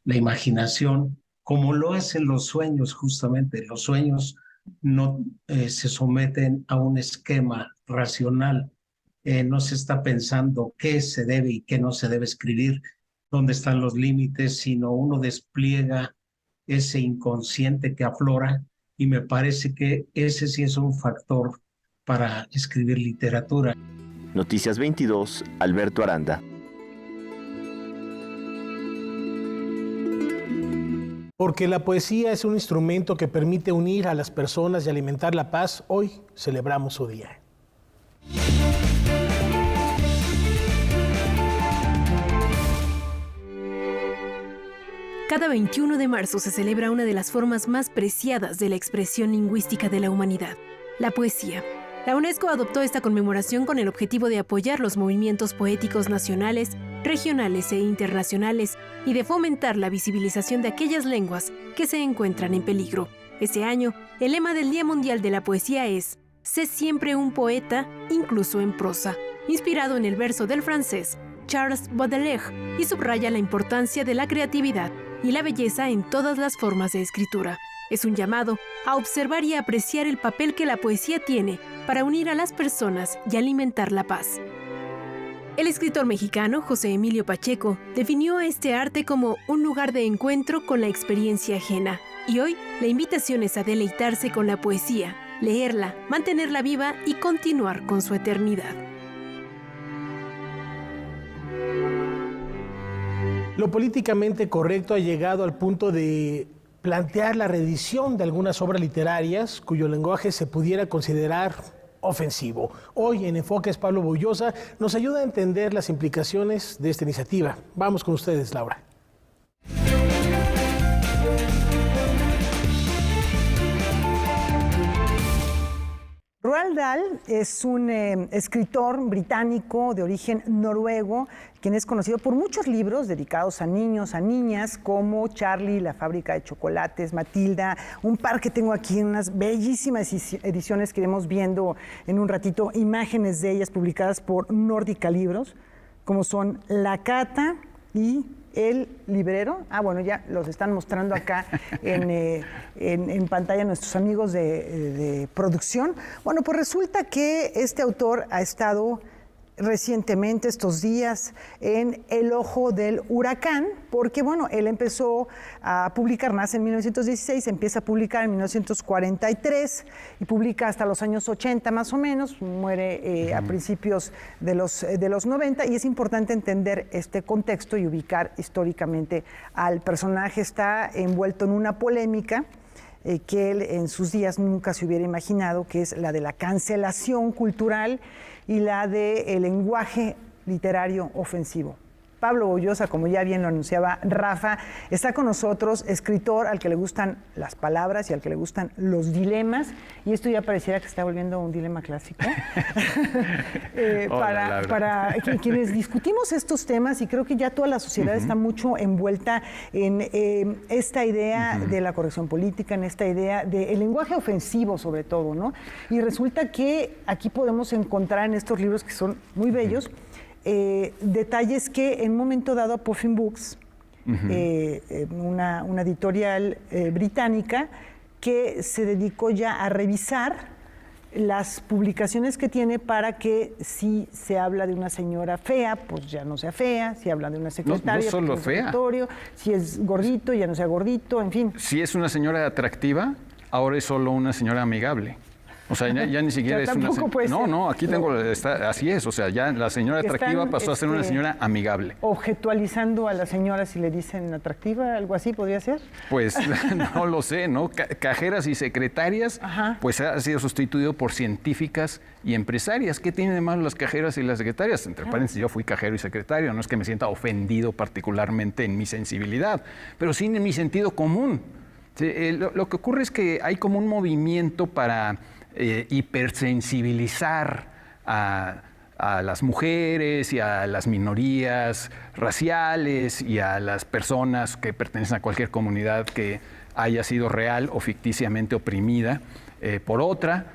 imaginación, como lo hacen los sueños justamente. Los sueños no se someten a un esquema racional. No se está pensando qué se debe y qué no se debe escribir, dónde están los límites, sino uno despliega ese inconsciente que aflora, y me parece que ese sí es un factor para escribir literatura.
Noticias 22, Alberto Aranda.
Porque la poesía es un instrumento que permite unir a las personas y alimentar la paz, hoy celebramos su día.
Cada 21 de marzo se celebra una de las formas más preciadas de la expresión lingüística de la humanidad, la poesía. La UNESCO adoptó esta conmemoración con el objetivo de apoyar los movimientos poéticos nacionales, regionales e internacionales y de fomentar la visibilización de aquellas lenguas que se encuentran en peligro. Este año, el lema del Día Mundial de la Poesía es Sé siempre un poeta, incluso en prosa, inspirado en el verso del francés Charles Baudelaire, y subraya la importancia de la creatividad y la belleza en todas las formas de escritura. Es un llamado a observar y apreciar el papel que la poesía tiene para unir a las personas y alimentar la paz. El escritor mexicano José Emilio Pacheco definió a este arte como un lugar de encuentro con la experiencia ajena. Y hoy la invitación es a deleitarse con la poesía, leerla, mantenerla viva y continuar con su eternidad.
Lo políticamente correcto ha llegado al punto de plantear la reedición de algunas obras literarias cuyo lenguaje se pudiera considerar ofensivo. Hoy en Enfoques Pablo Bollosa nos ayuda a entender las implicaciones de esta iniciativa. Vamos con ustedes, Laura.
Roald Dahl es un escritor británico de origen noruego, quien es conocido por muchos libros dedicados a niños, a niñas, como Charlie, la fábrica de chocolates, Matilda, un par que tengo aquí en unas bellísimas ediciones que iremos viendo en un ratito, imágenes de ellas publicadas por Nórdica Libros, como son La Cata y El Librero. Bueno, ya los están mostrando acá en pantalla nuestros amigos de producción. Bueno, pues resulta que este autor ha estado recientemente, estos días, en el ojo del huracán, porque bueno, él empezó a publicar, nace en 1916, empieza a publicar en 1943 y publica hasta los años 80 más o menos, muere a principios de los 90, y es importante entender este contexto y ubicar históricamente al personaje. Está envuelto en una polémica que él en sus días nunca se hubiera imaginado, que es la de la cancelación cultural y la del lenguaje literario ofensivo. Pablo Bollosa, como ya bien lo anunciaba Rafa, está con nosotros, escritor al que le gustan las palabras y al que le gustan los dilemas, y esto ya pareciera que se está volviendo un dilema clásico. Para quienes discutimos estos temas, y creo que ya toda la sociedad está mucho envuelta en esta idea de la corrección política, en esta idea del lenguaje ofensivo sobre todo, ¿no? Y resulta que aquí podemos encontrar en estos libros, que son muy bellos, detalles que en un momento dado Puffin Books, una editorial británica, que se dedicó ya a revisar las publicaciones que tiene para que si se habla de una señora fea, pues ya no sea fea, si habla de una secretaria,
no solo
pues
fea,
si es gordito, ya no sea gordito, en fin.
Si es una señora atractiva, ahora es solo una señora amigable. O sea, ya ni siquiera es una señora. No, aquí tengo, así es. O sea, ya la señora atractiva pasó a ser una señora amigable.
¿Objetualizando a la señora si le dicen atractiva? ¿Algo así podría ser?
Pues no lo sé, ¿no? Cajeras y secretarias, pues ha sido sustituido por científicas y empresarias. ¿Qué tienen de malo las cajeras y las secretarias? Entre paréntesis, yo fui cajero y secretario. No es que me sienta ofendido particularmente en mi sensibilidad, pero sí en mi sentido común. Sí, lo que ocurre es que hay como un movimiento para hipersensibilizar a las mujeres y a las minorías raciales y a las personas que pertenecen a cualquier comunidad que haya sido real o ficticiamente oprimida por otra,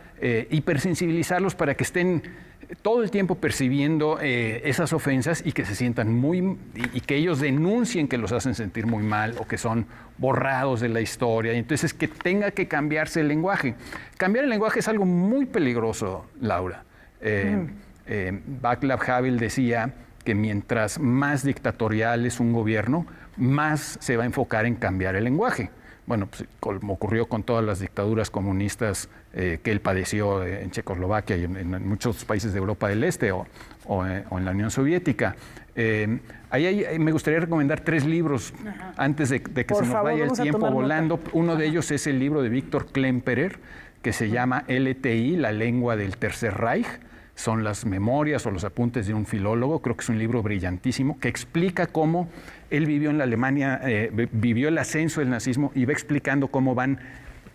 hipersensibilizarlos para que estén todo el tiempo percibiendo esas ofensas y que se sientan y que ellos denuncien que los hacen sentir muy mal o que son borrados de la historia. Y entonces que tenga que cambiarse el lenguaje. Cambiar el lenguaje es algo muy peligroso, Laura. Václav Havel decía que mientras más dictatorial es un gobierno, más se va a enfocar en cambiar el lenguaje. Bueno, pues, como ocurrió con todas las dictaduras comunistas que él padeció en Checoslovaquia y en muchos países de Europa del Este o en la Unión Soviética. Ahí me gustaría recomendar 3 libros antes de que se nos vaya el tiempo volando. Uno de ellos es el libro de Víctor Klemperer, que se llama LTI, la lengua del Tercer Reich. Son las memorias o los apuntes de un filólogo. Creo que es un libro brillantísimo que explica cómo él vivió en la Alemania, vivió el ascenso del nazismo y va explicando cómo van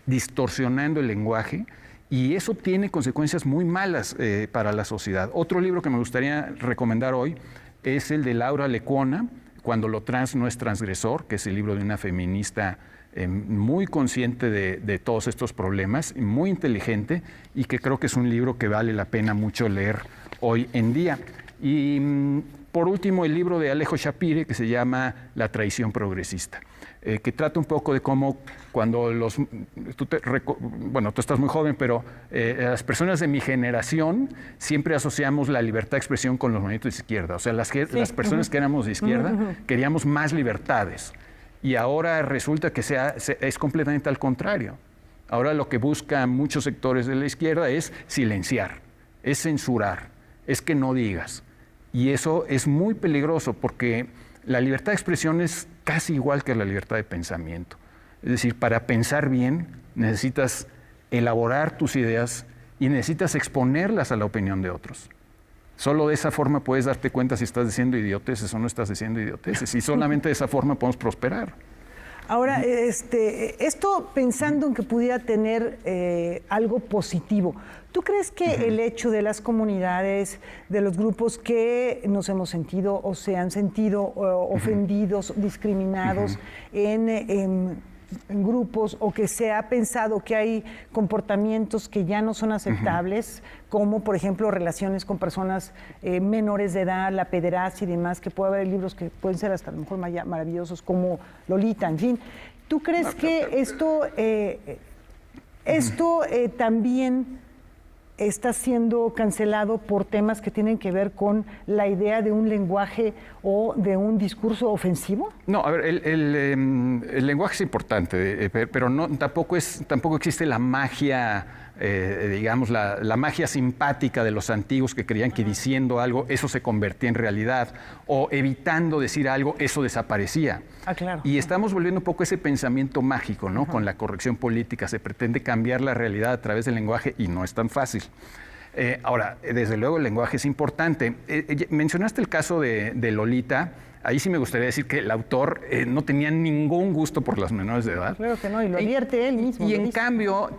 distorsionando el lenguaje, y eso tiene consecuencias muy malas para la sociedad. Otro libro que me gustaría recomendar hoy es el de Laura Lecuona, Cuando lo trans no es transgresor, que es el libro de una feminista muy consciente de todos estos problemas, muy inteligente y que creo que es un libro que vale la pena mucho leer hoy en día. Y por último, el libro de Alejo Shapire, que se llama La traición progresista, que trata un poco de cómo cuando tú estás muy joven, pero las personas de mi generación siempre asociamos la libertad de expresión con los movimientos de izquierda. O sea, las personas que éramos de izquierda queríamos más libertades. Y ahora resulta que es completamente al contrario. Ahora lo que buscan muchos sectores de la izquierda es silenciar, es censurar, es que no digas. Y eso es muy peligroso porque la libertad de expresión es casi igual que la libertad de pensamiento. Es decir, para pensar bien necesitas elaborar tus ideas y necesitas exponerlas a la opinión de otros. Solo de esa forma puedes darte cuenta si estás diciendo idioteces o no estás diciendo idioteces. Y solamente de esa forma podemos prosperar.
Ahora, esto pensando en que pudiera tener algo positivo, ¿tú crees que el hecho de las comunidades, de los grupos que nos hemos sentido o se han sentido ofendidos, discriminados en grupos, o que se ha pensado que hay comportamientos que ya no son aceptables, como por ejemplo relaciones con personas menores de edad, la pederastia y demás, que puede haber libros que pueden ser hasta a lo mejor maravillosos como Lolita, en fin? ¿Tú crees que esto también está siendo cancelado por temas que tienen que ver con la idea de un lenguaje o de un discurso ofensivo?
No, a ver, el lenguaje es importante, pero tampoco existe la magia, digamos, la magia simpática de los antiguos que creían que diciendo algo eso se convertía en realidad, o evitando decir algo eso desaparecía.
Claro.
Y estamos volviendo un poco ese pensamiento mágico, ¿no? Con la corrección política se pretende cambiar la realidad a través del lenguaje y no es tan fácil. Ahora, desde luego el lenguaje es importante. Mencionaste el caso de Lolita. Ahí sí me gustaría decir que el autor no tenía ningún gusto por las menores de edad.
Claro que no, y lo advierte él mismo.
Y en cambio,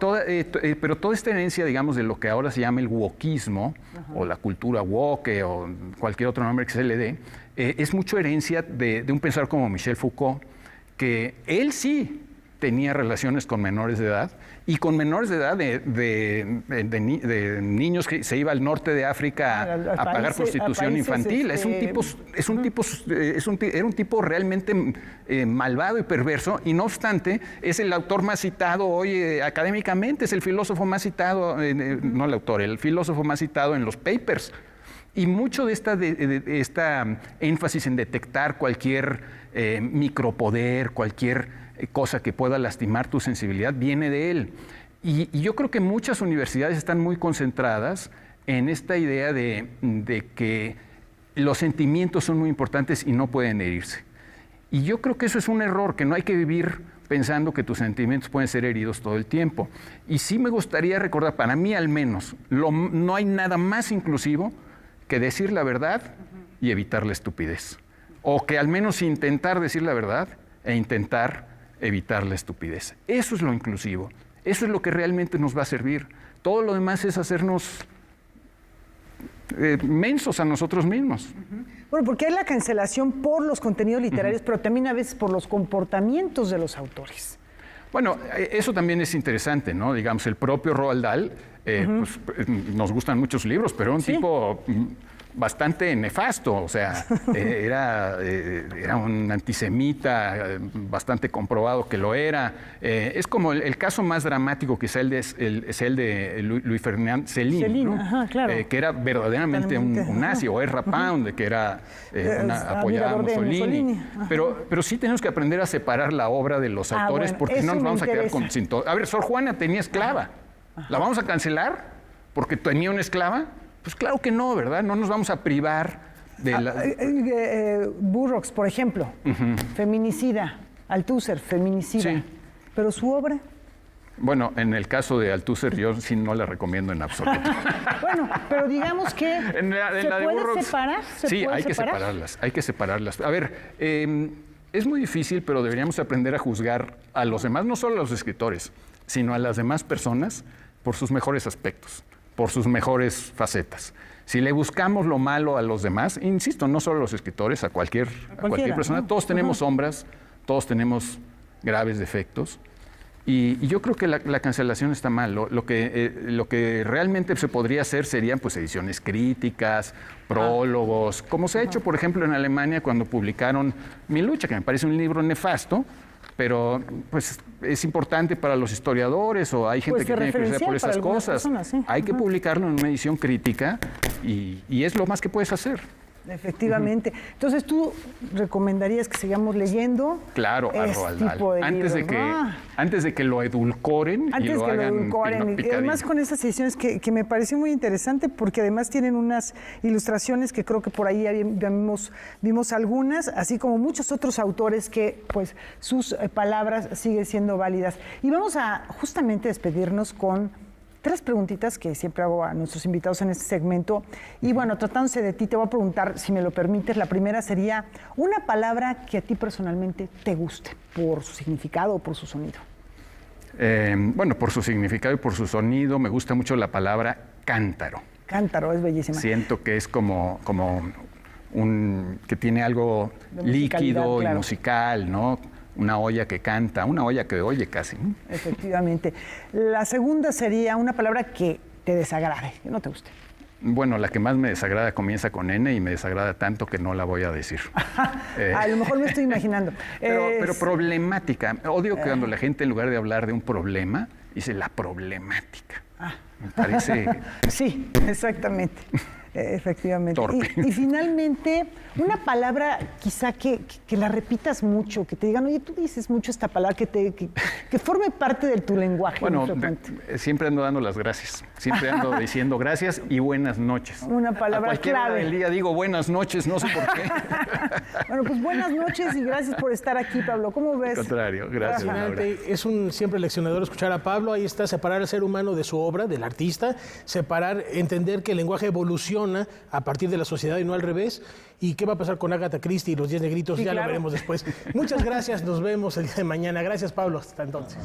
pero toda esta herencia, digamos, de lo que ahora se llama el wokismo, o la cultura woke, o cualquier otro nombre que se le dé, es mucho herencia de un pensador como Michel Foucault, que él sí tenía relaciones con menores de edad, y con menores de edad de niños que se iba al norte de África a pagar prostitución infantil. Era un tipo realmente malvado y perverso, y no obstante es el autor más citado hoy académicamente, es el filósofo más citado, no el autor, el filósofo más citado en los papers. Y mucho de esta énfasis en detectar cualquier micropoder, cualquier cosa que pueda lastimar tu sensibilidad, viene de él. Y yo creo que muchas universidades están muy concentradas en esta idea de que los sentimientos son muy importantes y no pueden herirse. Y yo creo que eso es un error, que no hay que vivir pensando que tus sentimientos pueden ser heridos todo el tiempo. Y sí me gustaría recordar, para mí al menos, no hay nada más inclusivo que decir la verdad y evitar la estupidez. O que al menos intentar decir la verdad e intentar evitar la estupidez. Eso es lo inclusivo. Eso es lo que realmente nos va a servir. Todo lo demás es hacernos mensos a nosotros mismos.
Bueno, porque hay la cancelación por los contenidos literarios, pero también a veces por los comportamientos de los autores.
Bueno, eso también es interesante, ¿no? Digamos, el propio Roald Dahl, pues, nos gustan muchos libros, pero un tipo bastante nefasto, o sea, era un antisemita, bastante comprobado que lo era. Es como el caso más dramático que es el de Louis Ferdinand Céline, ¿no?
Claro.
Que era verdaderamente un nazi, o Ezra Pound, que era apoyaba a Mussolini. Pero sí tenemos que aprender a separar la obra de los autores, porque no nos vamos a quedar sin todo. A ver, Sor Juana tenía esclava. ¿La vamos a cancelar porque tenía una esclava? Pues claro que no, ¿verdad? No nos vamos a privar de la...
Burroughs, por ejemplo, feminicida. Althusser, feminicida. Sí. ¿Pero su obra?
Bueno, en el caso de Althusser yo sí no la recomiendo en absoluto.
Bueno, pero digamos que ¿se puede separar?
Sí, hay que separarlas. A ver, es muy difícil, pero deberíamos aprender a juzgar a los demás, no solo a los escritores, sino a las demás personas por sus mejores aspectos, por sus mejores facetas. Si le buscamos lo malo a los demás, insisto, no solo a los escritores, a cualquier persona, todos tenemos sombras, todos tenemos graves defectos. Y yo creo que la cancelación está mal. Lo que realmente se podría hacer serían pues ediciones críticas, prólogos, como se ha hecho, por ejemplo, en Alemania cuando publicaron Mi lucha, que me parece un libro nefasto, pero pues es importante para los historiadores o hay gente que tiene curiosidad por esas cosas.
Personas, sí.
Hay que publicarlo en una edición crítica y es lo más que puedes hacer.
Efectivamente. Entonces, ¿tú recomendarías que sigamos leyendo?
Claro, a Roald Dahl. Antes de que lo edulcoren y lo hagan
y además con esas ediciones que me pareció muy interesante porque además tienen unas ilustraciones que creo que por ahí vimos algunas, así como muchos otros autores que pues sus palabras siguen siendo válidas. Y vamos a justamente despedirnos con 3 preguntitas que siempre hago a nuestros invitados en este segmento. Y bueno, tratándose de ti, te voy a preguntar, si me lo permites, la primera sería una palabra que a ti personalmente te guste, por su significado o por su sonido.
Bueno, por su significado y por su sonido, me gusta mucho la palabra cántaro.
Cántaro, es bellísima.
Siento que es como que tiene algo líquido y musical, ¿no? Una olla que canta, una olla que oye casi.
Efectivamente. La segunda sería una palabra que te desagrade, que no te guste.
Bueno, la que más me desagrada comienza con N y me desagrada tanto que no la voy a decir.
A lo mejor me estoy imaginando.
Pero problemática. Odio cuando la gente en lugar de hablar de un problema, dice la problemática. Me parece...
Sí, exactamente. Efectivamente.
Torpe.
Y finalmente, una palabra quizá que la repitas mucho, que te digan, oye, tú dices mucho esta palabra, que forme parte de tu lenguaje.
Bueno, siempre ando dando las gracias. Siempre ando diciendo gracias y buenas noches.
Una palabra
a cualquier
clave.
hora del día digo buenas noches, no sé por qué.
Bueno, pues buenas noches y gracias por estar aquí, Pablo. ¿Cómo ves?
Al contrario, gracias.
Es un siempre leccionador escuchar a Pablo. Ahí está, separar al ser humano de su obra, del artista, entender que el lenguaje evoluciona a partir de la sociedad y no al revés. ¿Y qué va a pasar con Agatha Christie y los 10 negritos? Sí, ya claro. Lo veremos después. Muchas gracias, nos vemos el día de mañana. Gracias, Pablo, hasta entonces.